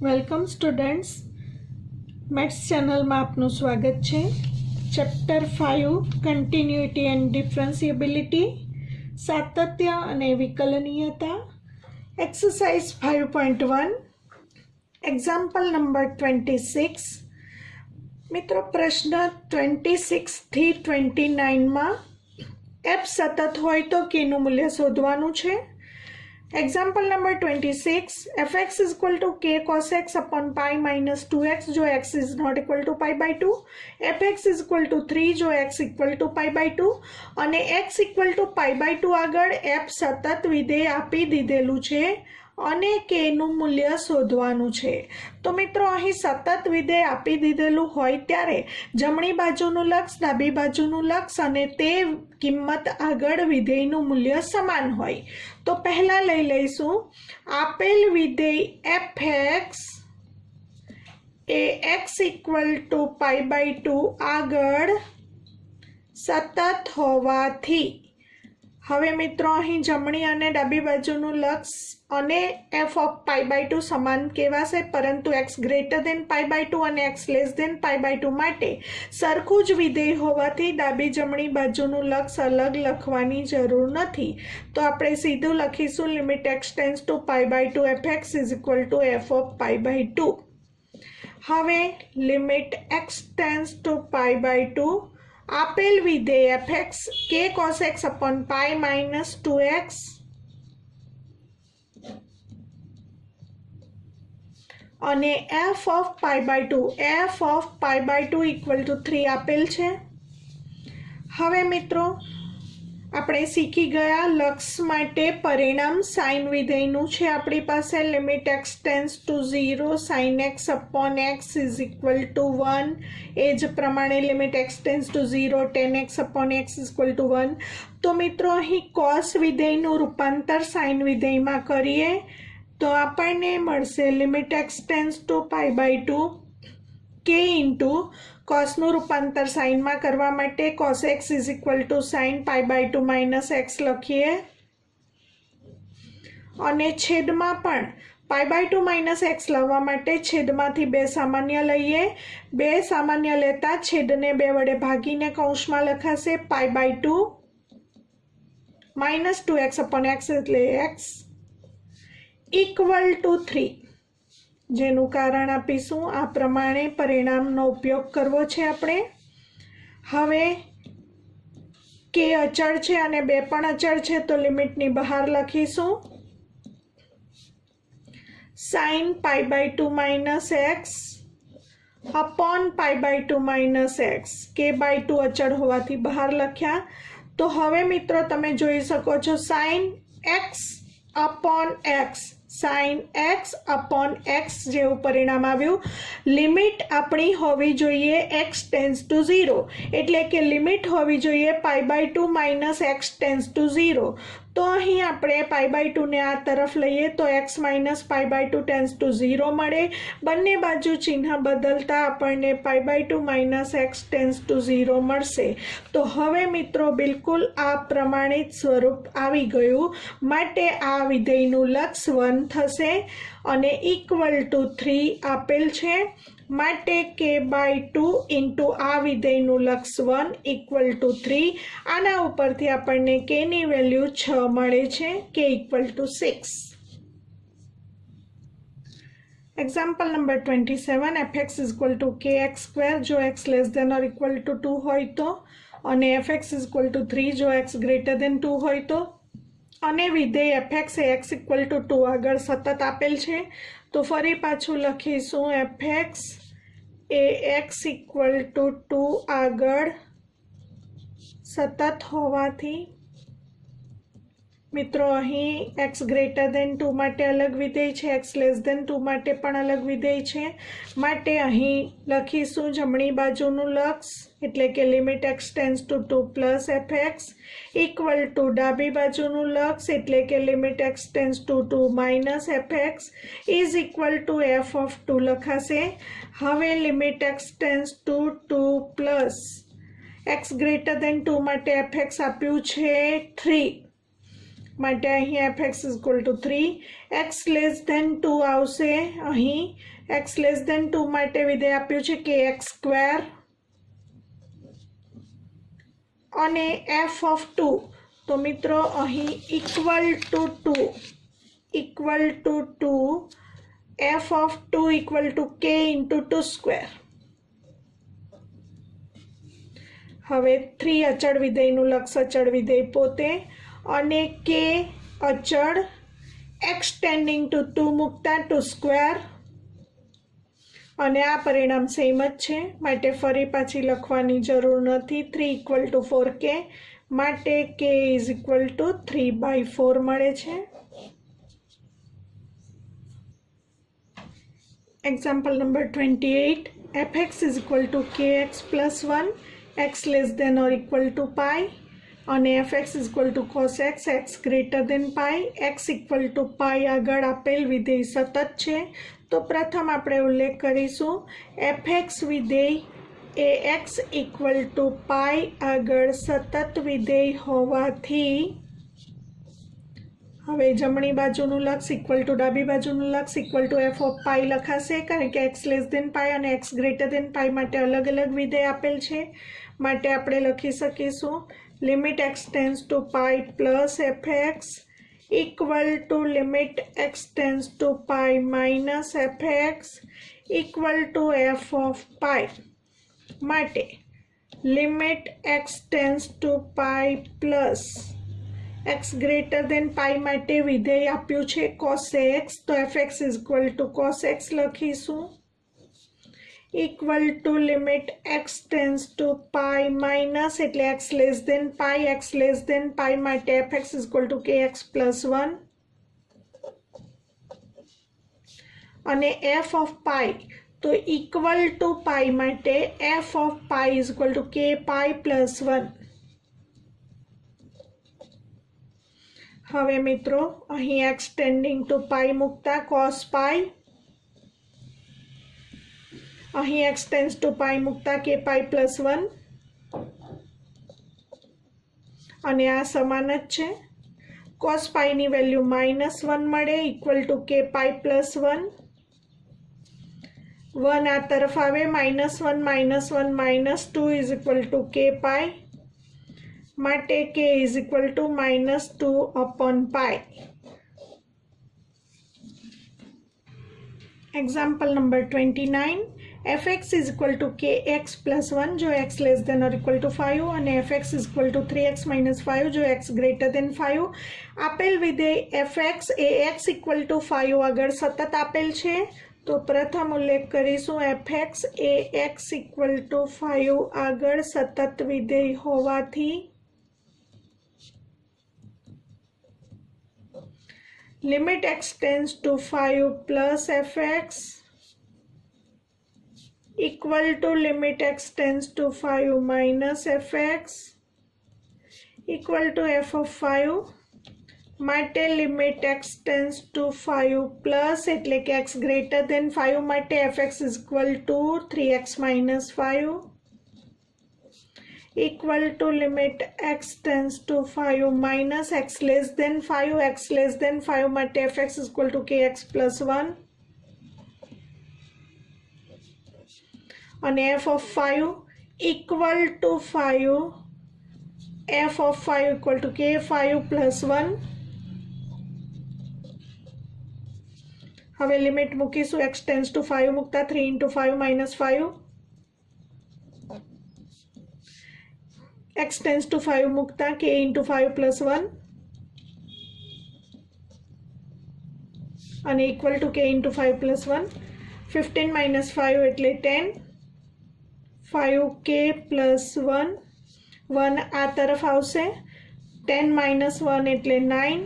Welcome students, maths ચેનલમાં આપનું સ્વાગત છે. ચેપ્ટર 5 કન્ટિન્યુટી એન્ડ ડિફરન્સિએબિલિટી, સાતત્ય અને વિકલનીયતા, એક્સરસાઇઝ 5.1, એક્ઝામ્પલ નંબર 26. મિત્રો, પ્રશ્ન 26 થી 29માં f સતત હોય તો k નું મૂલ્ય શોધવાનું છે. Example number 26, fx is equal to k cos x upon pi minus 2x जो x is not equal to pi by 2, fx is equal to 3 जो x equal to pi by 2 અને x equal to pi by 2 આગળ f સતત વિધેય આપી દીધેલું છે અને k નું મૂલ્ય શોધવાનું છે. તો મિત્રો, અહીં સતત વિધેય આપી દીધેલું હોય ત્યારે જમણી બાજુનું લક્ષ, ડાબી બાજુનું લક્ષ અને તે કિંમત આગળ વિધેયનું મૂલ્ય સમાન હોય. તો પહેલા લઈ લઈશું આપેલ વિધેય fx એ x equal to pi by 2 આગળ સતત હોવાથી. હવે મિત્રો, અહીં જમણી અને ડાબી બાજુનું લક્ષ અને f of pi by 2 સમાન કહેવાશે, પરંતુ x greater than pi by 2 અને x less than pi by 2 માટે સરખું જ વિધેય હોવાથી ડાબી જમણી બાજુનું લક્ષ અલગ લખવાની જરૂર નથી. તો આપણે સીધું લખીશું limit x tends to pi by 2 fx is equal to f of pi by 2. હવે limit x tends to pi by 2 આપેલ વિધેય fx k cos x upon pi minus 2x અને f of pi by 2 equal to 3 આપેલ છે. હવે મિત્રો, આપણે શીખી ગયા લક્ષ માટે પરિણામ સાઇન વિધેયનું છે આપણી પાસે. Limit x tends two 0 sin x upon x is equal to 1. એ જ પ્રમાણે limit x tends two 0 tan x upon x is equal to 1. તો મિત્રો, અહીં cos વિધેયનું રૂપાંતર સાઇન વિધેયમાં કરીએ તો આપણને મળશે limit x tends to pi by 2 k into કોસનું રૂપાંતર સાઇનમાં કરવા માટે cos x is equal to sin pi by 2 minus x લખીએ અને છેદમાં પણ pi by 2 minus x લાવવા માટે છેદમાંથી 2 સામાન્ય લઈએ. 2 સામાન્ય લેતા છેદને 2 વડે ભાગીને કૌંસમાં લખાશે pi by 2 minus 2x upon x એટલે x equal to 3, જેનું કારણ આપીશું આ પ્રમાણે. પરિણામનો ઉપયોગ કરવો છે આપણે. હવે k અચળ છે અને 2 પણ અચળ છે, તો લિમિટની બહાર લખીશું sin pi by 2 minus x upon pi by 2 minus x. k by 2 અચળ હોવાથી બહાર લખ્યા. તો હવે મિત્રો, તમે જોઈ શકો છો sin x upon x, sin x upon x જેવું પરિણામ આવ્યું. લિમિટ આપણી હોવી જોઈએ x ટેન્ડ્સ ટુ 0, એટલે કે લિમિટ હોવી જોઈએ pi by 2 minus x tends two 0. તો અહીં આપણે pi by 2 ને આ તરફ લઈએ તો x minus pi by 2 tends to 0 મળે. બંને બાજુ ચિહ્ન બદલતા આપણને pi by 2 minus x tends two 0 મળશે. તો હવે મિત્રો, બિલકુલ આ પ્રમાણિત સ્વરૂપ આવી ગયું. માટે આ વિધેયનું લક્ષ 1 થશે અને ઇક્વલ ટુ 3 આપેલ છે. માટે k by 2 ઇન્ટુ આ વિધેયનું લક્ષ 1 ઇક્વલ ટુ 3. આના ઉપરથી આપણને k ની વેલ્યુ 6 મળે છે, k equal to 6. Example number 27, fx is equal to kx square જો x less than or equal to 2 હોય તો, અને fx is equal to 3 જો x greater than 2 હોય તો, અને વિધેય fx એ x equal to 2 આગળ સતત આપેલ છે. તો ફરી પાછું લખીશું fx એ x equal to 2 આગળ સતત હોવાથી. મિત્રો, અહીં x greater than 2 માટે અલગ વિધેય છે, x less than 2 માટે પણ અલગ વિધેય છે. માટે અહીં લખીશું જમણી બાજુનું લક્ષ, એટલે કે limit x tends to 2 plus fx equal to ડાબી બાજુનું લક્ષ, એટલે કે limit x tends to 2 minus fx is equal to f of 2 લખાશે. હવે limit x tends to 2 plus x greater than 2 માટે fx આપ્યું છે 3 માટે અહીં fx equal to 3, x less than 2 આવશે. અહીં x લેસ ધેન 2 માટે વિધેય આપ્યું છે kx સ્ક્વેર અને f ઓફ 2, તો મિત્રો અહીં equal to 2 f of 2 equal to k into 2 square. હવે 3 અચળ વિધેયનું લક્ષ અચળ વિધેય પોતે અને k અચળ x ટેન્ડિંગ ટુ 2 મૂકતા 2 સ્ક્વેર, અને આ પરિણામ સેમ જ છે માટે ફરી પાછી લખવાની જરૂર નથી. 3 ઇક્વલ ટુ 4k માટે k ઇઝ ઇક્વલ ટુ 3/4 મળે છે. Example number 28, fx is equal to kx plus 1, x less than or equal to pi, અને fx is equal to cos x, x greater than pi, x equal to pi આગળ આપેલ વિધેય સતત છે. તો પ્રથમ આપણે ઉલ્લેખ કરીશું fx વિધેય એ x ઇક્વલ ટુ પાઈ આગળ સતત વિધેય હોવાથી હવે જમણી બાજુનું લક્ષ ઇક્વલ ટુ ડાબી બાજુનું લક્ષ ઇક્વલ ટુ f ઓફ પાઈ લખાશે, કારણ કે x લેસ ધેન પાઈ અને x ગ્રેટર ધેન પાઈ માટે અલગ અલગ વિધેય આપેલ છે. માટે આપણે લખી શકીશું limit x tends to pi plus fx equal to limit x tends to pi minus fx equal to f of pi. માટે limit x tends to pi plus x greater than pi માટે વિધેય આપ્યું છે cos x, તો fx is equal to cos x લખીશું equal to limit x tends to pi minus એટલે x less than pi, x less than pi માટે fx is equal to kx plus 1 અને f of પાઈ, તો equal to પાઈ માટે f of pi is equal to k pi plus 1. હવે મિત્રો અહીં x tending two pi મૂકતા cos પાઈ, અહીં x tends to પાઈ મૂકતા k પાઈ પ્લસ 1, અને આ સમાન જ છે. cos પાઈની વેલ્યુ -1 મળે equal to k pi plus 1. 1 આ તરફ આવે -1 -2 is equal to k pi માટે k is equal to -2 upon pi. Example number 29, fx is equal to kx plus 1 જો x less than or equal to 5 અને fx is equal to 3x minus 5 જો x greater than 5. આપેલ વિધેય fx એ x equal to 5 આગળ સતત આપેલ છે. તો પ્રથમ ઉલ્લેખ કરીશું fx એ x ઇક્વલ ટુ 5 આગળ સતત વિધેય હોવાથી limit x tends to 5 plus fx equal to limit x tends to 5 minus fx equal to f of 5 માટે limit x tends to 5 plus એટલે કે x ગ્રેટર ધેન 5 માટે fx is equal to 3x minus 5 equal to limit x tends to 5 minus x less than 5, x less than 5 માટે fx is equal to kx plus 1 અને f of 5 equal to 5 f of 5 equal to k 5 plus 1. હવે limit મૂકીશું x tends to 5 મૂકતા 3 into 5 minus 5, x tends to 5 મૂકતા k into 5 plus 1 અને equal to k into 5 plus 1. 15 minus 5 એટલે 10, 5k plus 1, 1 આ તરફ આવશે 10 માઇનસ 1 એટલે 9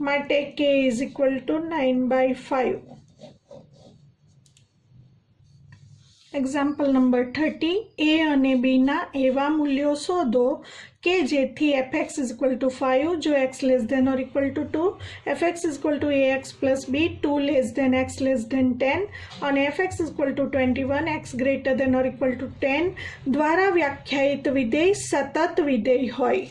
માટે k is equal two 9/5. Example number 30, a અને b ના એવા મૂલ્યો શોધો કે જેથી fx ઇઝ ઇક્વલ ટુ 5 જો x less than or equal to 2, fx is equal to ax plus b 2 less than x less than 10 અને fx is equal to 21 x greater than or equal to 10 દ્વારા વ્યાખ્યાયિત વિધેય સતત વિધેય હોય।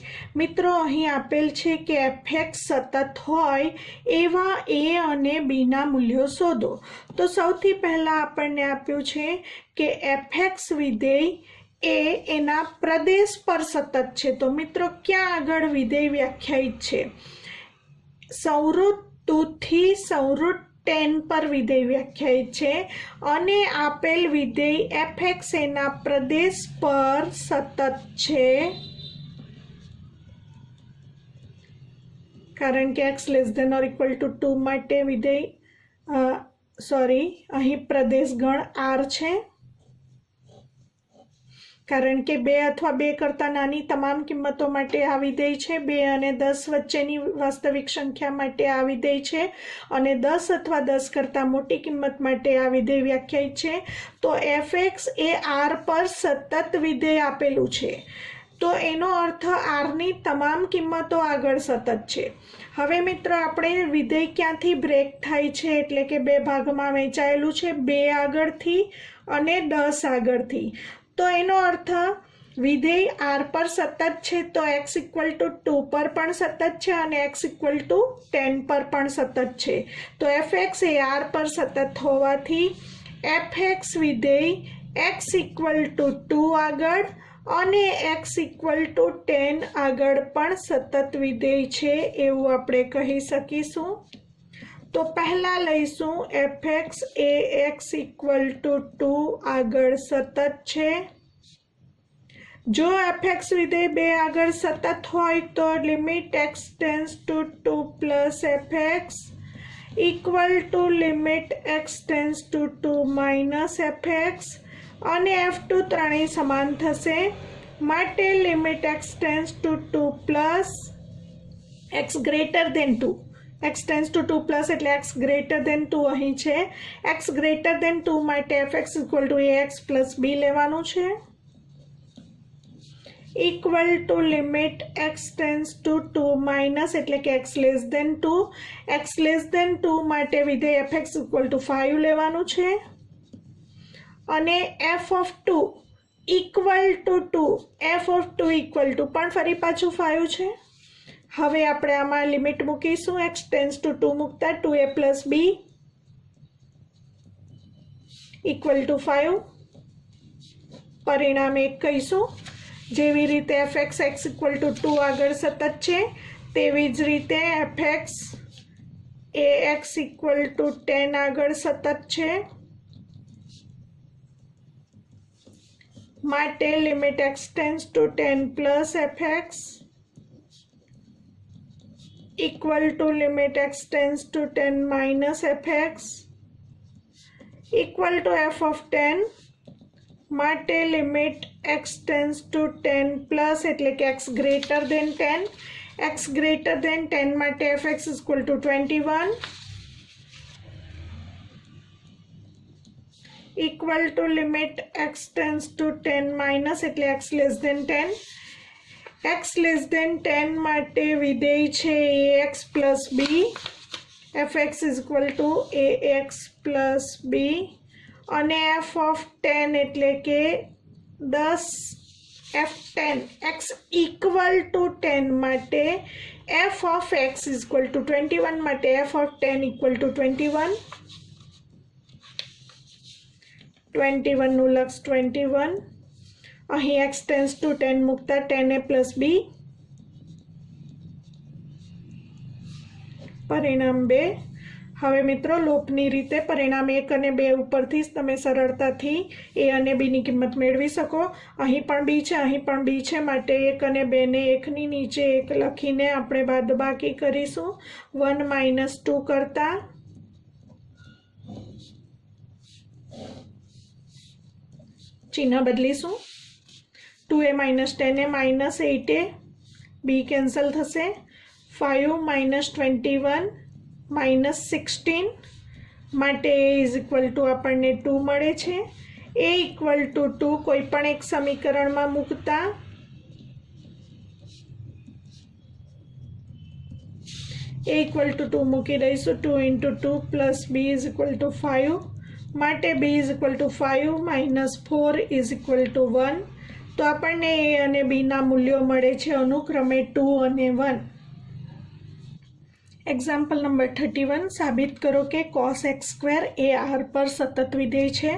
મિત્રો અહીં આપેલ છે કે fx સતત હોય એવા a અને b ના મૂલ્યો શોધો। તો સૌથી પહેલા આપણને આપ્યું છે કે fx વિધેય એ એના પ્રદેશ પર સતત છે। તો મિત્રો ક્યાં આગળ વિધેય વ્યાખ્યાયિત છે? સંવૃત 2 થી સંવૃત 10 પર વિધેય વ્યાખ્યાયિત છે અને આપેલ વિધેય fx એના પ્રદેશ પર સતત છે કારણ કે x less than or equal to 2 માટે વિધેય અહીં પ્રદેશ ગણ r છે કારણ કે 2 અથવા 2 કરતાં નાની તમામ કિંમતો માટે આ વિધેય છે। 2 અને 10 વચ્ચેની વાસ્તવિક સંખ્યા માટે આ વિધેય છે અને 10 અથવા 10 કરતાં મોટી કિંમત માટે આ વિધેય વ્યાખ્યાયિત છે। તો fx એ r પર સતત વિધેય આપેલું છે તો એનો અર્થ r ની તમામ કિંમતો આગળ સતત છે। હવે મિત્રો આપણે વિધેય ક્યાંથી બ્રેક થાય છે એટલે કે 2 ભાગમાં વહેંચાયેલું છે, 2 આગળથી અને 10 આગળથી। તો એનો અર્થ વિધેય r પર સતત છે તો x ઇક્વલ ટુ 2 પર પણ સતત છે અને x ઇક્વલ ટુ 10 પર પણ સતત છે। તો fx એ r પર સતત હોવાથી fx વિધેય x ઇક્વલ ટુ 2 આગળ અને x ઇક્વલ ટુ 10 આગળ પણ સતત વિધેય છે એવું આપણે કહી શકીશું। તો પહેલા લઈશું fx એ x ઇક્વલ ટુ 2 આગળ સતત છે। જો fx વિધેય 2 આગળ સતત હોય તો limit x tends to 2 plus fx equal to limit x tends to 2 minus fx અને f2 ત્રણેય સમાન થશે માટે limit x tends to 2 plus x greater than 2 x tends to 2 plus એટલે x ગ્રેટર ધેન 2 અહીં છે। x ગ્રેટર ધેન 2 માટે fx equal to ax plus b લેવાનું છે equal to limit x tends to 2 minus એટલે કે x less than 2 x less than 2 માટે વિધેય fx ઇક્વલ ટુ 5 લેવાનું છે અને f of 2 equal to 2 f of 2 equal to પણ ફરી પાછું 5 છે। હવે આપણે આમાં લિમિટ મૂકીશું x ટેન્સ ટુ 2 મૂકતા 2a plus b equal to 5 પરિણામ 1 કહીશું। જેવી રીતે fx x ઇક્વલ ટુ 2 આગળ સતત છે તેવી જ રીતે fx એ x ઇક્વલ ટુ 10 આગળ સતત છે માટે limit x tends to 10 plus fx equal to limit x tends to 10 minus fx equal to f of 10 માટે limit x tends to 10 plus એટલે કે x greater than 10 x greater than 10 માટે fx equal to 21 equal to limit x tends to 10 minus એટલે x less than 10 x less than 10 માટે વિધેય છે ax plus b fx equal to ax plus b અને f of 10 એટલે કે 10 f10 x equal to 10 માટે f of x equal to 21 માટે f of 10 equal to 21 નું લક્ષ 21 અહીં x ટેન્સ ટુ 10 મૂકતા 10a પ્લસ b પરિણામ 2। હવે મિત્રો લોપની રીતે પરિણામ 1 અને 2 ઉપરથી જ તમે સરળતાથી a અને b ની કિંમત મેળવી શકો। અહીં પણ b છે અહીં પણ b છે માટે 1 અને 2 ને 1 ની નીચે 1 લખીને આપણે બાદબાકી કરીશું 1 માઇનસ 2 કરતા ચિહ્ન બદલીશું 2a minus 10a minus 8a b cancel થશે 5 માઇનસ 21 માઇનસ 16 માટે a ઇઝ ઇક્વલ ટુ આપણને 2 મળે છે। a ઇક્વલ ટુ 2 કોઈ પણ એક સમીકરણમાં મૂકતા a ઇક્વલ ટુ 2 મૂકી દઈશું. 2 × 2 plus b is equal to 5 માટે b is equal to 5 minus 4 is equal two 1. તો આપણને a અને b ના મૂલ્યો મળે છે અનુક્રમે 2 અને 1. Example number 31. સાબિત કરો કે cos x² એ r પર સતત વિધેય છે.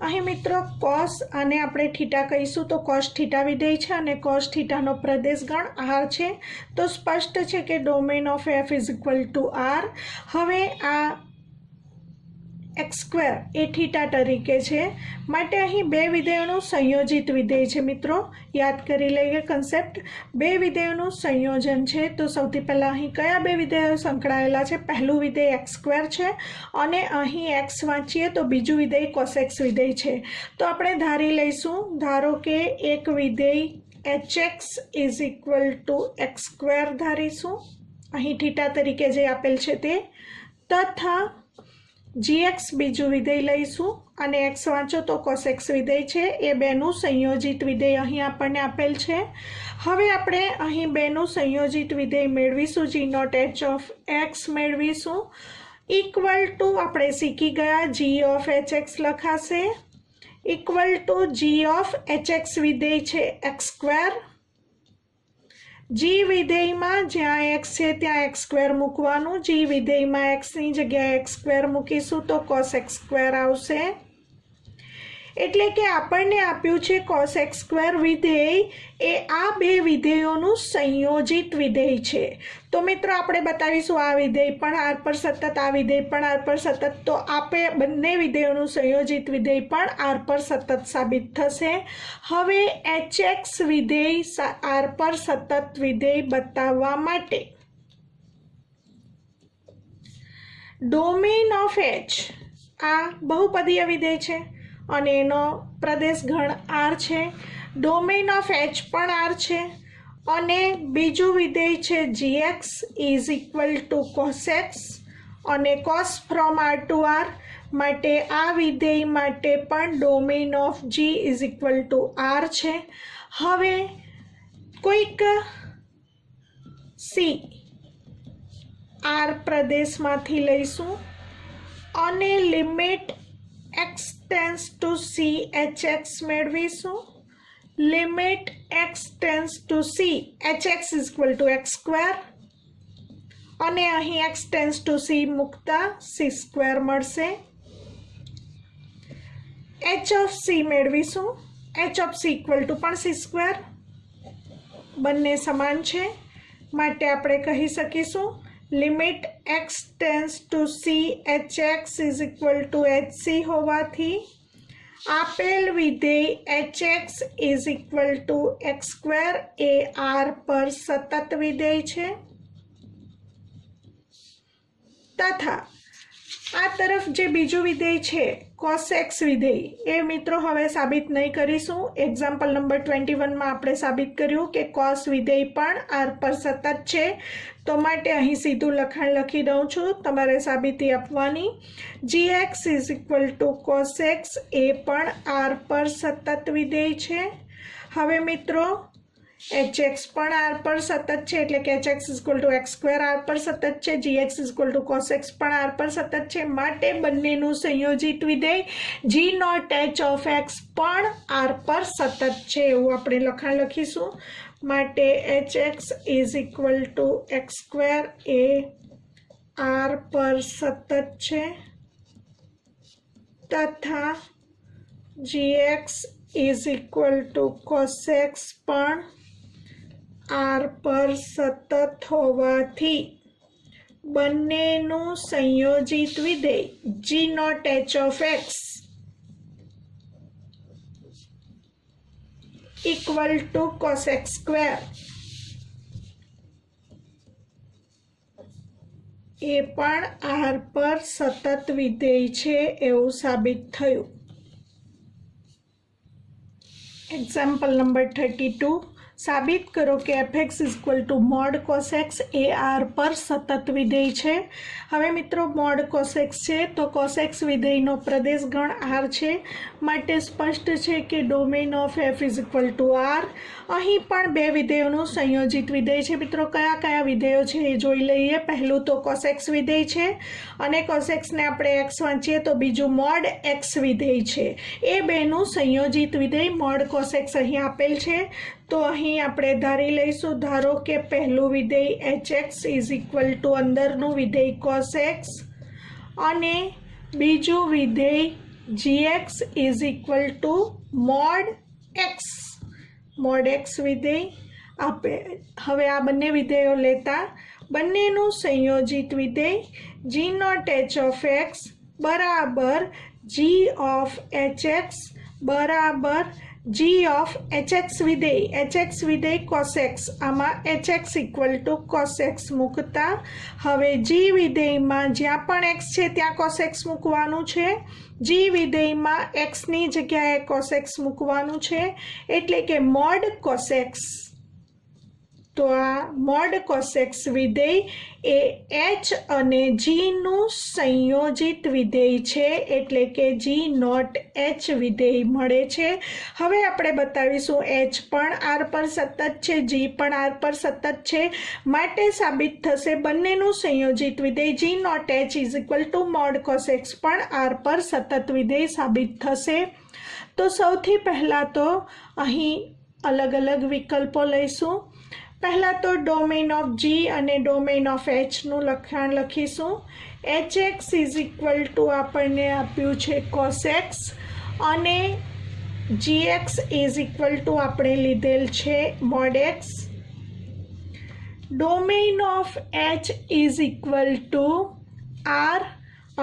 અહીં મિત્રો cos આને આપણે થીટા કહીશું તો cos થીટા વિધેય છે અને cos થીટાનો પ્રદેશગણ r છે. તો સ્પષ્ટ છે કે domain of f is equal to r. હવે આ x² એ થીટા તરીકે છે માટે અહીં બે વિધેયોનું સંયોજિત વિધેય છે. મિત્રો યાદ કરી લઈએ કન્સેપ્ટ. બે વિધેયોનું સંયોજન છે. તો સૌથી પહેલાં અહીં કયા બે વિધેયો સંકળાયેલા છે? પહેલું વિધેય x² છે અને અહીં x વાંચીએ તો બીજું વિધેય cos x વિધેય છે. તો આપણે ધારી લઈશું, ધારો કે એક વિધેય hx is equal to x² ધારીશું, અહીં થીટા તરીકે જે આપેલ છે તે, તથા gx બીજું વિધેય લઈશું અને x વાંચો તો cos x વિધેય છે. એ બેનું સંયોજિત વિધેય અહીં આપણને આપેલ છે. હવે આપણે અહીં બેનું સંયોજિત વિધેય મેળવીશું. g0 h ઓફ x મેળવીશું ઇક્વલ ટુ આપણે શીખી ગયા g ઓફ hx લખાશે equal to g of hx વિધેય છે x². g વિધેયમાં જ્યાં x છે ત્યાં x² મૂકવાનું. g વિધેયમાં x ની જગ્યાએ x² મૂકીશું તો cos x² આવશે. એટલે કે આપણને આપ્યું છે cos x² વિધેય એ આ બે વિધેયોનું સંયોજિત વિધેય છે. તો મિત્રો આપણે બતાવીશું આ વિધેય પણ r પર સતત, આ વિધેય પણ r પર સતત. તો આપે બંને વિધેયોનું સંયોજિત વિધેય પણ r પર સતત સાબિત થશે. હવે hx વિધેય r પર સતત વિધેય બતાવવા માટે ડોમેન ઓફ h આ બહુપદીય વિધેય છે અને એનો પ્રદેશગણ r છે. ડોમેન ઓફ h પણ r છે અને બીજું વિધેય છે gx is equal to cos x અને cos from r to r માટે આ વિધેય માટે પણ domain of g is equal to r છે. હવે કોઈક c r પ્રદેશમાંથી લઈશું અને limit x tends to c hx મેળવીશું. Limit x tends to c hx is equal to x² અને અહીં x ટેન્સ ટુ c મૂકતા c² મળશે. h ઓફ c મેળવીશું. h of c equal to પણ c². બંને સમાન છે માટે આપણે કહી શકીશું limit x tends to c hx is equal two hc હોવાથી આપેલ વિધેય hx is equal to x² A r પર સતત વિધેય છે. તથા આ તરફ જે બીજું વિધેય છે cos x વિધેય એ મિત્રો હવે સાબિત નહીં કરીશું. એક્ઝામ્પલ નંબર 21 માં આપણે સાબિત કર્યું કે cos વિધેય પણ r પર સતત છે. તો માટે અહીં સીધું લખાણ લખી દઉં છું, તમારે સાબિતી આપવાની. gx is equal to cos x એ પણ r પર સતત વિધેય છે. હવે મિત્રો hx પણ r પર સતત છે એટલે કે hx is equal to x² r પર સતત છે. gx is equal to cos x પણ r પર સતત છે માટે બંનેનું સંયોજિત વિધેય g0 h ઓફ x પણ r પર સતત છે એવું આપણે લખાણ લખીશું. માટે hx is equal to x² A r પર સતત છે તથા gx is equal to cos x પણ r પર સતત હોવાથી બંનેનું સંયોજિત વિધેય g0 h of x equal to cos x² એ પણ r પર સતત વિધેય છે એવું સાબિત થયું. Example number 32. સાબિત કરો કે fx equal to mod cos x એ આર પર સતત વિધેય છે। હવે મિત્રો મોડ કોસ એક્સ છે તો કોસ એક્સ વિધેયનો પ્રદેશગણ આર છે, માટે સ્પષ્ટ છે કે domain of f is equal to R. અહીં પણ બે વિધેયોનું સંયોજિત વિધેય છે। મિત્રો કયા કયા વિધેયો છે એ જોઈ લઈએ। પહેલું તો કોસ એક્સ વિધેય છે અને કોસ એક્સને આપણે એક્સ વાંચીએ તો બીજું મોડ એક્સ વિધેય છે। એ બેનું સંયોજિત વિધેય મોડ કોસ એક્સ અહીં આપેલ છે, તો અહીં આપણે ધારી લઈશું, ધારો કે પહેલું વિધેય h x is equal to અંદરનું વિધેય કોસ એક્સ અને બીજું વિધેય g x is equal to mod x વિધેય આપે। હવે આ બંને વિધેયો લેતા બંનેનું સંયોજિત વિધેય G not H of x બરાબર જી ઓફ એચ એક્સ બરાબર જી ઓફ એચ એક્સ વિધેય, એચ એક્સ વિધેય કોસ એક્સ, આમાં H x equal to cos x મૂકતા હવે જી વિધેયમાં જ્યાં પણ એક્સ છે ત્યાં કોસ એક્સ મૂકવાનું છે, જી વિધેયમાં એક્સની જગ્યાએ કોસ એક્સ મૂકવાનું છે, એટલે કે મોડ કોસ એક્સ। તો આ મોડ કોસ એક્સ વિધેય એ એચ અને જીનું સંયોજિત વિધેય છે, એટલે કે જી નોટ એચ વિધેય મળે છે। હવે આપણે બતાવીશું એચ પણ આર પર સતત છે, જી પણ આર પર સતત છે, માટે સાબિત થશે બંનેનું સંયોજિત વિધેય G not H is equal to mod cos x પણ આર પર સતત વિધેય સાબિત થશે। તો સૌથી પહેલાં તો અહીં અલગ અલગ વિકલ્પો લઈશું। પહેલાં તો ડોમેન ઓફ જી અને ડોમેન ઓફ એચનું લખાણ લખીશું। H x is equal to આપણને આપ્યું છે કોસ એક્સ અને g x is equal to આપણે લીધેલ છે mod x. Domain of h is equal to R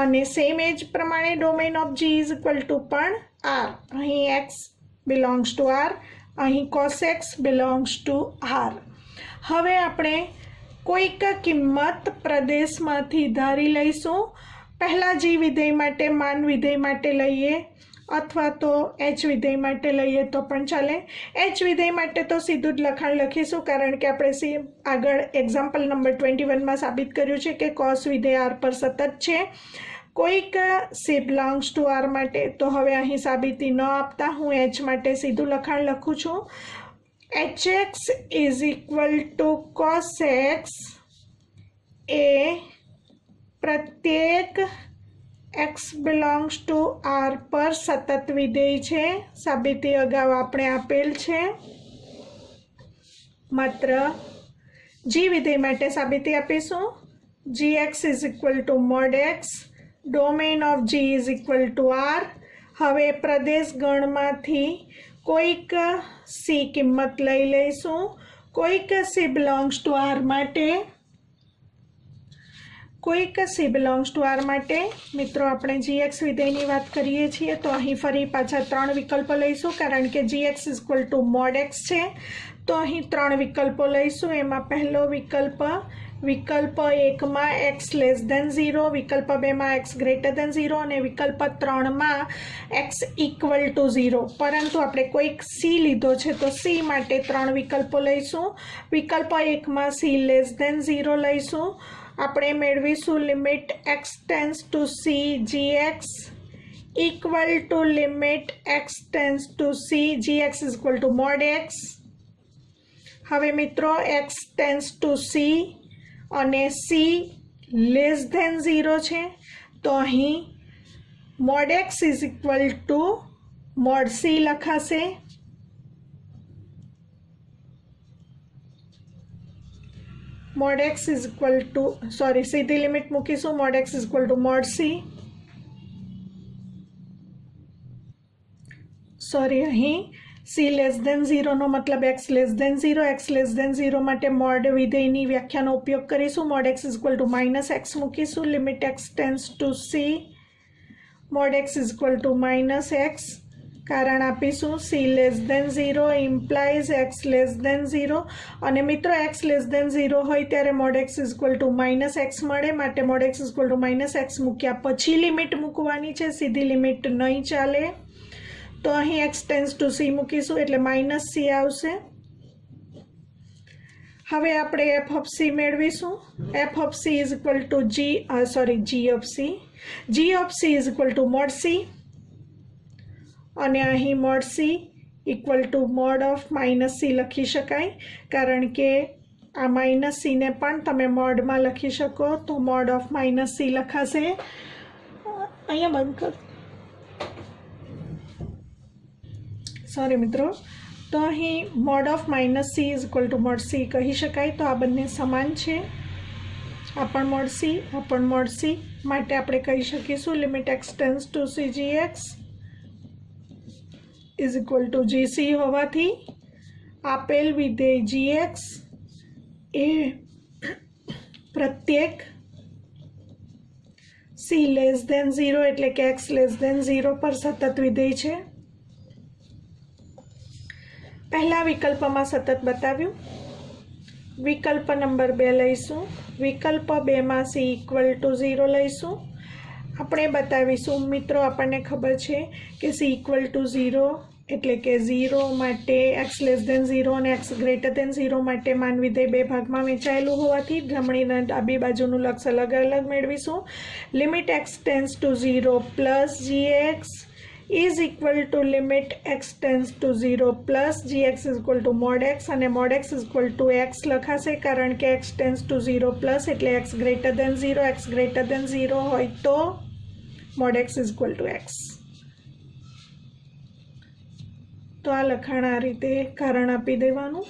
અને સેમ એજ પ્રમાણે domain of g is equal to પણ આર। અહીં એક્સ બિલોંગ્સ ટુ આર, અહીં cos x belongs to R. હવે આપણે કોઈક કિંમત પ્રદેશમાંથી ધારી લઈશું। પહેલાં જી વિધેય માટે માન વિધેય માટે લઈએ અથવા તો એચ વિધેય માટે લઈએ તો પણ ચાલે। એચ વિધેય માટે તો સીધું જ લખાણ લખીશું, કારણ કે આપણે આગળ એક્ઝામ્પલ નંબર 21માં સાબિત કર્યું છે કે કોસ વિધેય આર પર સતત છે। કોઈક સી બિલોંગ્સ ટુ આર માટે તો હવે અહીં સાબિતી ન આપતા હું એચ માટે સીધું લખાણ લખું છું। H x is equal to cos x એ પ્રત્યેક એક્સ બિલોંગ્સ ટુ આર પર સતત વિધેય છે। સાબિતી અગાઉ આપણે આપેલ છે, માત્ર જી વિધેય માટે સાબિતી આપીશું। G x is equal to mod x, domain of g is equal to R. હવે પ્રદેશ ગણમાંથી કોઈક સી કિંમત લઈ લઈશું। કોઈક સી બિલોંગ્સ ટુ આર માટે મિત્રો આપણે જી એક્સ વિધેયની વાત કરીએ છીએ તો અહીં ફરી પાછા 3 વિકલ્પો લઈશું, કારણ કે g x is equal to mod x છે તો અહીં 3 વિકલ્પો લઈશું। એમાં પહેલો વિકલ્પ 1માં એક્સ લેસ દેન 0, વિકલ્પ 2માં એક્સ ગ્રેટર દેન 0 અને વિકલ્પ 3માં એક્સ ઇક્વલ ટુ 0, પરંતુ આપણે કોઈક સી લીધો છે તો સી માટે 3 વિકલ્પો લઈશું। વિકલ્પ 1માં સી લેસ દેન 0 લઈશું। આપણે મેળવીશું limit x tends to C G x equal to limit x tends to C G x is equal to mod x. હવે મિત્રો એક્સ ટેન્સ ટુ સી અને સી લેસ ધેન 0 છે તો અહીં mod x is equal to mod C લખાશે। Mod x is equal to સીધી limit મૂકીશું, mod x is equal to mod C. અહીં સી લેસ દેન 0નો મતલબ x less than 0, x less than 0 માટે મોડ વિધેયની વ્યાખ્યાનો ઉપયોગ કરીશું। Mod x is equal to minus x મૂકીશું, limit x tends to C mod x is equal to minus x, કારણ આપીશું C less than 0 implies x less than 0 અને મિત્રો એક્સ લેસ દેન 0 હોય ત્યારે mod x is equal to minus x મળે, માટે mod x is equal to minus x મૂક્યા પછી લિમિટ મૂકવાની છે, સીધી લિમિટ નહીં ચાલે। તો અહીં એક્સ ટેન્સ ટુ સી મૂકીશું એટલે માઇનસ સી આવશે। હવે આપણે એફ ઓફ સી મેળવીશું. F of c is equal to g of c. G of c is equal to mod c, અને અહીં mod c equal to mod of minus c લખી શકાય, કારણ કે આ માઇનસ સીને પણ તમે મોડમાં લખી શકો, તો મોડ ઓફ માઇનસ સી લખાશે. અહીંયા બંધ કર, સોરી મિત્રો. તો અહીં mode of minus C is equal to mod C કહી શકાય. તો આ બંને સમાન છે, આ પણ મોડ સી, આ પણ મોડ સી. માટે આપણે કહી શકીશું limit x tends to C G x is equal to g c હોવાથી આપેલ વિધેય જી એક્સ એ પ્રત્યેક સી લેસ દેન 0 એટલે કે એક્સ લેસ દેન 0 પર સતત વિધેય છે. પહેલા વિકલ્પમાં સતત બતાવ્યું. વિકલ્પ નંબર 2 લઈશું. વિકલ્પ 2માં સી ઇક્વલ ટુ 0 લઈશું. આપણે બતાવીશું મિત્રો, આપણને ખબર છે કે સી ઇક્વલ ટુ 0 એટલે કે 0 માટે એક્સ લેસ દેન 0 અને એક્સ ગ્રેટર દેન 0 માટે માન વિધેય બે ભાગમાં વહેંચાયેલું હોવાથી જમણી અને ડાબી બાજુનું લક્ષ અલગ અલગ મેળવીશું. Limit x tends to 0 plus G x is equal to limit x tends to 0 plus G x is equal to mod x, અને mod x is equal to x લખાશે, કારણ કે એક્સ ટેન્સ ટુ 0 પ્લસ એટલે x greater than 0. X greater than 0 હોય તો mod x is equal to x. તો આ લખાણ આ રીતે કારણ આપી દેવાનું.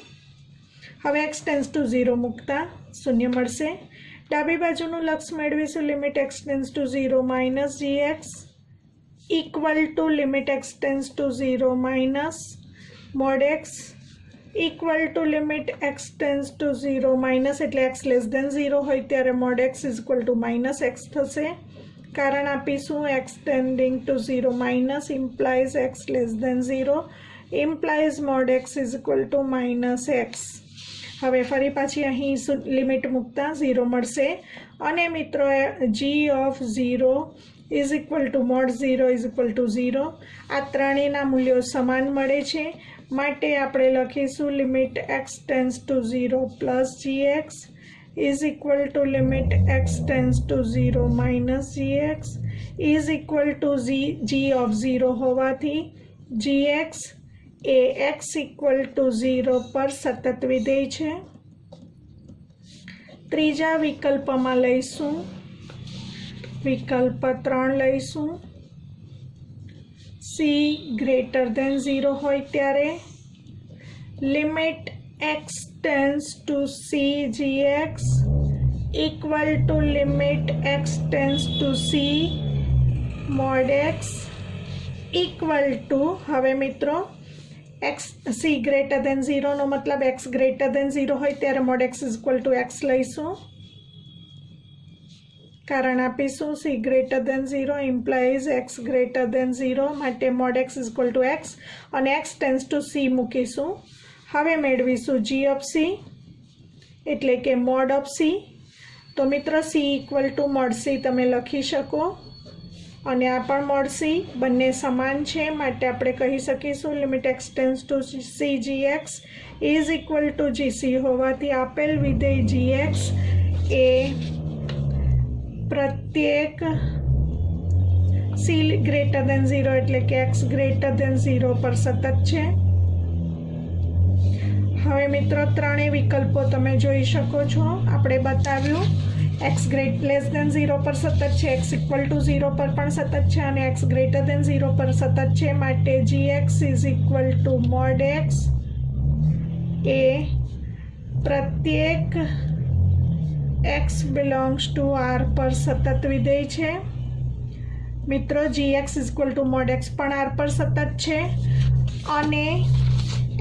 હવે એક્સ ટેન્સ ટુ 0 મૂકતા શૂન્ય મળશે. ડાબી બાજુનું લક્ષ મેળવીશું limit x tends to 0 minus g x equal to limit x tends to 0 minus mod x equal to limit x tends to 0 minus એટલે એક્સ લેસ દેન 0 હોય ત્યારે mod x is equal to minus x થશે. કારણ આપીશું x tending to 0 minus implies x less than 0 implies mod x is equal to minus x. હવે ફરી પાછી અહીં લિમિટ મૂકતા 0 મળશે, અને મિત્રો G of 0 is equal to mod 0 is equal to 0. આ ત્રણેયના મૂલ્યો સમાન મળે છે, માટે આપણે લખીશું limit x tends to 0 plus G x is equal to limit x tends to 0 minus g x is equal to g of 0 હોવાથી g x એ એક્સ ઇક્વલ ટુ 0 પર સતત વિધેય છે. ત્રીજા વિકલ્પમાં લઈશું. વિકલ્પ 3 લઈશું. સી ગ્રેટર દેન 0 હોય ત્યારે limit x tends to C G x equal to limit x tends to C mod x equal to, હવે મિત્રો એક્સ સી ગ્રેટર દેન 0 નો મતલબ એક્સ ગ્રેટર દેન 0 હોય ત્યારે mod x is equal to x લઈશું. કારણ આપીશું c greater than 0 implies x greater than 0, માટે mod x is equal to x, અને એક્સ ટેન્સ ટુ સી મૂકીશું. હવે મેળવીશું જી ઓફ સી એટલે કે મોડ ઓફ સી. તો મિત્રો C equal to mod C તમે લખી શકો, અને આ પણ મોડ સી, બંને સમાન છે, માટે આપણે કહી શકીશું limit x tends to C G x is equal to g c હોવાથી આપેલ વિધેય જી એક્સ એ પ્રત્યેક સી ગ્રેટર દેન 0 એટલે કે એક્સ ગ્રેટર દેન 0 પર સતત છે. હવે મિત્રો ત્રણેય વિકલ્પો તમે જોઈ શકો છો. આપણે બતાવ્યું એક્સ લેસ દેન 0 પર સતત છે, એક્સ ઇક્વલ ટુ 0 પર પણ સતત છે, અને એક્સ ગ્રેટર દેન 0 પર સતત છે, માટે G x is equal to mod x એ પ્રત્યેક એક્સ બિલોંગ્સ ટુ આર પર સતત વિધેય છે. મિત્રો G x is equal to mod x પણ આર પર સતત છે, અને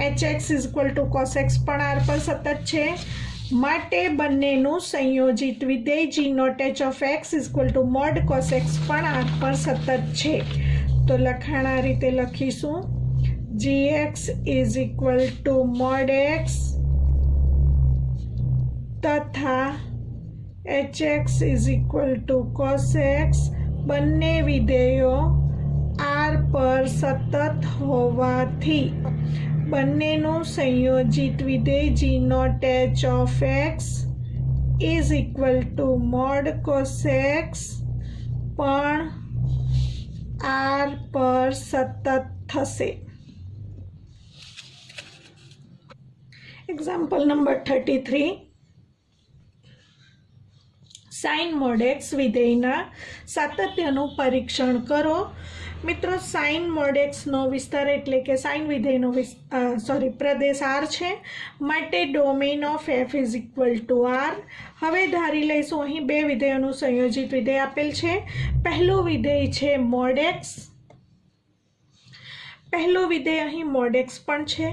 H x is equal to cos x પણ આર પર સતત છે, માટે બંનેનું સંયોજિત વિધેય G not H of x is equal to mod cos x પણ આર પર સતત છે. તો લખાણ આ રીતે લખીશું G x is equal to mod x તથા H x is equal to cos x બંને વિધેયો આર પર સતત હોવાથી બંનેનું સંયોજિત વિધેય g not h of x is equal to mod cos x પણ r પર સતત થશે. Example number 33. Sine mod x વિધેયના સાતત્યનું પરીક્ષણ કરો. મિત્રો, સાઇન મોડ એક્સનો વિસ્તાર એટલે કે સાઇન વિધેયનો પ્રદેશ આર છે, માટે domain of f is equal to R. હવે ધારી લઈશું અહીં બે વિધેયોનું સંયોજિત વિધેય આપેલ છે. પહેલું વિધેય છે મોડ એક્સ. પહેલું વિધેય અહીં મોડ એક્સ પણ છે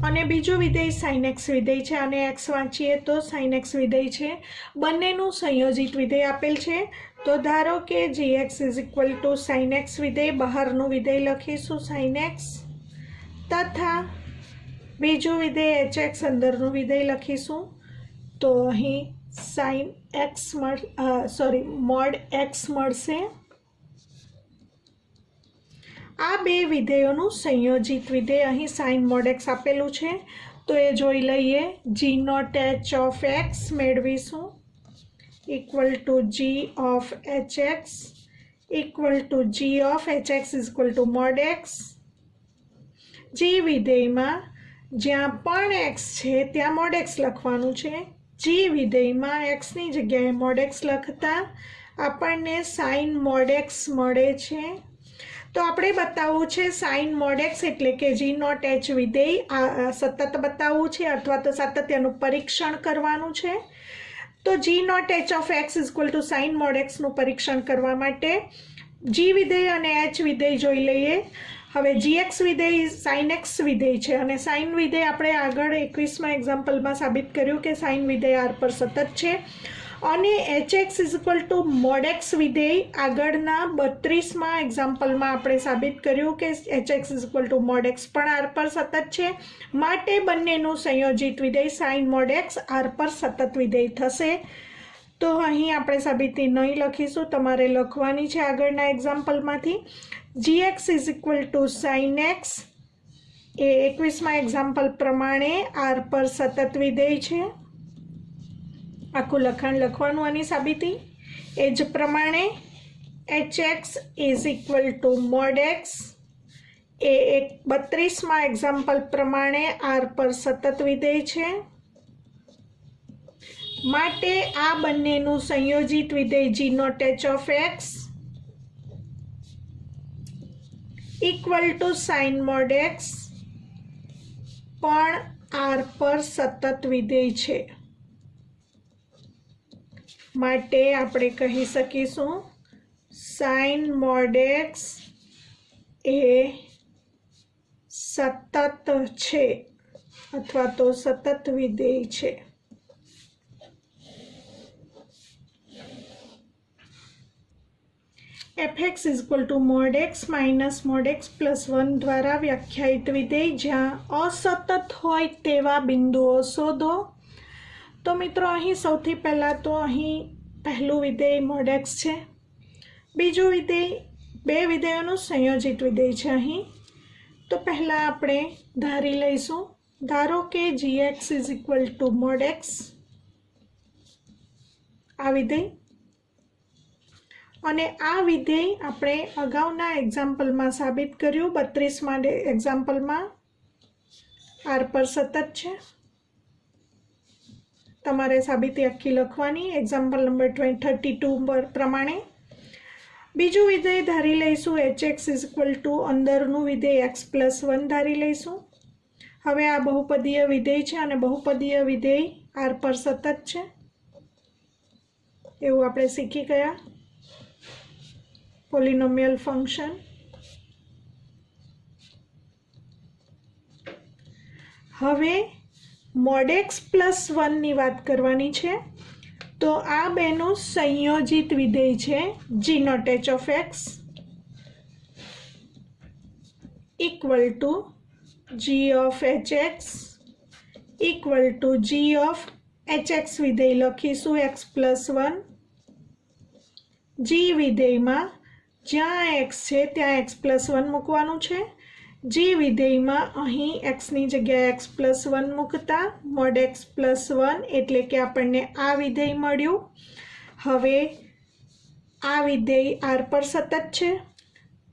અને બીજું વિધેય સાઇન એક્સ વિધેય છે, અને એક્સ વાંચીએ તો સાઇન એક્સ વિધેય છે. બંનેનું સંયોજિત વિધેય આપેલ છે. તો ધારો કે gx is equal to sine x વિધેય, બહારનું વિધેય લખીશું સાઇન એક્સ, તથા બીજું વિધેય hx અંદરનું વિધેય લખીશું. તો અહીં સાઇન એક્સ મોડ એક્સ મળશે. આ બે વિધેયોનું સંયોજિત વિધેય અહીં સાઇન મોડ એક્સ આપેલું છે, તો એ જોઈ લઈએ. g not h of x મેળવીશું equal to g of hx equal to g of hx is equal to mod x. g વિધેયમાં જ્યાં પણ x છે ત્યાં મોડ એક્સ લખવાનું છે. g વિધેયમાં xની જગ્યાએ મોડ એક્સ લખતા આપણને સાઇન મોડ એક્સ મળે છે. તો આપણે બતાવવું છે સાઇન મોડ એક્સ એટલે કે g નોટ h વિધેય સતત બતાવવું છે અથવા તો સાતત્યનું પરીક્ષણ કરવાનું છે. તો g not h of x is equal to sine mod એક્સનું પરીક્ષણ કરવા માટે g વિધેય અને h વિધેય જોઈ લઈએ. હવે gx વિધેય સાઇન એક્સ વિધેય છે અને સાઇન વિધેય આપણે આગળ 21માં એક્ઝામ્પલમાં સાબિત કર્યું કે સાઇન વિધેય r પર સતત છે. અને hx is equal to mod x વિધેય આગળના 32માં એક્ઝામ્પલમાં આપણે સાબિત કર્યું કે hx is equal to mod x પણ r પર સતત છે, માટે બંનેનું સંયોજિત વિધેય સાઇન મોડ એક્સ r પર સતત વિધેય થશે. તો અહીં આપણે સાબિતી નહીં લખીશું, તમારે લખવાની છે આગળના એક્ઝામ્પલમાંથી. gx is equal to sine x એ 21માં એક્ઝામ્પલ પ્રમાણે r પર સતત વિધેય છે. આખું લખાણ લખવાનું આની સાબિતી. એ જ પ્રમાણે hx is equal to mod x એ 32માં એક્ઝામ્પલ પ્રમાણે r પર સતત વિધેય છે, માટે આ બંનેનું સંયોજિત વિધેય g not h of x equal to sine mod x પણ r પર સતત વિધેય છે. માટે આપણે કહી શકીશું સાઇન મોડ એક્સ એ સતત છે અથવા તો સતત વિધેય છે. fx is equal to mod x minus mod x plus 1 દ્વારા વ્યાખ્યાયિત વિધેય જ્યાં અસતત હોય તેવા બિંદુઓ શોધો. તો મિત્રો, અહીં સૌથી પહેલાં તો અહીં પહેલું વિધેય મોડ એક્સ છે, બીજું વિધેય બે વિધેયોનું સંયોજિત વિધેય છે અહીં. તો પહેલાં આપણે ધારી લઈશું, ધારો કે gx is equal to mod x આ વિધેય, અને આ વિધેય આપણે અગાઉના એક્ઝામ્પલમાં સાબિત કર્યું 32માં એક્ઝામ્પલમાં r પર સતત છે. તમારે સાબિતી આખી લખવાની એક્ઝામ્પલ નંબર 32 પ્રમાણે. બીજું વિધેય ધારી લઈશું hx ઇઝ ઇક્વલ ટુ અંદરનું વિધેય x પ્લસ 1 ધારી લઈશું. હવે આ બહુપદીય વિધેય છે અને બહુપદીય વિધેય r પર સતત છે એવું આપણે શીખી ગયા. પોલિનોમિયલ ફંક્શન. હવે મોડ એક્સ પ્લસ 1ની વાત કરવાની છે. તો આ બેનું સંયોજિત વિધેય છે g not h of x equal to g of hx equal to g of hx વિધેય લખીશું x પ્લસ 1. g વિધેયમાં જ્યાં x છે ત્યાં x પ્લસ 1 મૂકવાનું છે. जी विधेयमां અહીં एक्सની જગ્યાએ x+1 મૂકતા mod x+1 એટલે કે આપણને આ વિધેય મળ્યું। હવે આ વિધેય r પર સતત છે,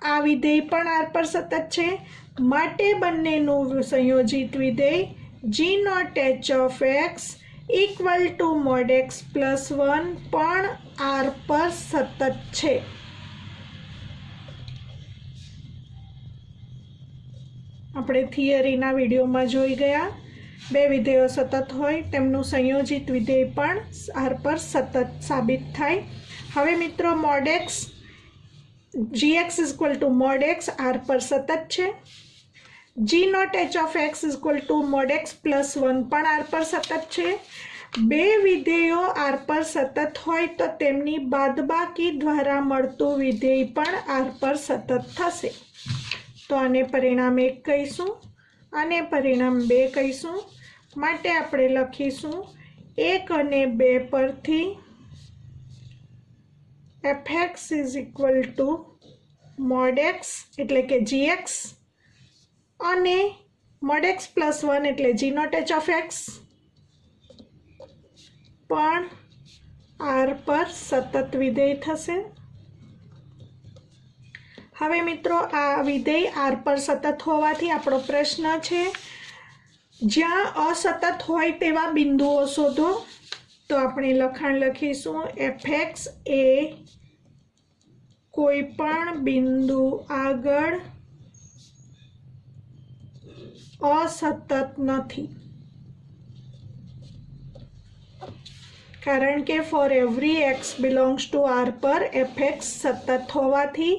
આ વિધેય પણ r પર સતત છે, માટે બંનેનું સંયોજિત વિધેય g0h of x equal to mod x+1 પણ r પર સતત છે। આપણે થિયરીના વિડીયોમાં જોઈ ગયા, બે વિધેયો સતત હોય તેમનું સંયોજિત વિધેય પણ r પર સતત સાબિત થાય। હવે મિત્રો mod x gx equal to mod x r પર સતત છે, g0h of x equal two mod x+1 પણ r પર સતત છે। બે વિધેયો r પર સતત હોય તો તેમની બાદબાકી દ્વારા મળતું વિધેય પણ r પર સતત થશે। તો આને પરિણામ 1 કહીશું, આને પરિણામ 2 કહીશું, માટે આપણે લખીશું 1 અને 2 પરથી fx is equal two mod x એટલે કે gx અને mod x+1 એટલે g0h of x પણ r પર સતત વિધેય થશે। હવે મિત્રો આ વિધેય r પર સતત હોવાથી આપણો પ્રશ્ન છે જ્યાં અસતત હોય તેવા બિંદુઓ શોધો। તો આપણે લખાણ લખીશું fx એ કોઈ પણ બિંદુ આગળ અસતત નથી, કારણ કે for every x belongs to r પર fx સતત હોવાથી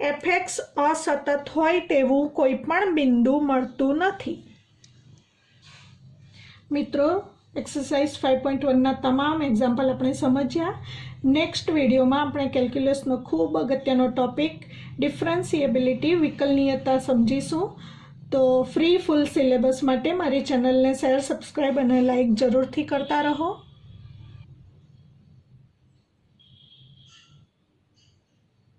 fx અસતત હોય તેવું કોઈ પણ બિંદુ મળતું નથી। મિત્રો એક્સરસાઇઝ 5.1ના તમામ એક્ઝામ્પલ આપણે સમજ્યા। નેક્સ્ટ વિડીયોમાં આપણે કેલ્ક્યુલસનો ખૂબ અગત્યનો ટોપિક ડિફરન્શિએબિલિટી વિકલનીયતા સમજીશું। તો ફ્રી ફૂલ સિલેબસ માટે મારી ચેનલને શેર, સબસ્ક્રાઈબ અને લાઇક જરૂરથી કરતા રહો।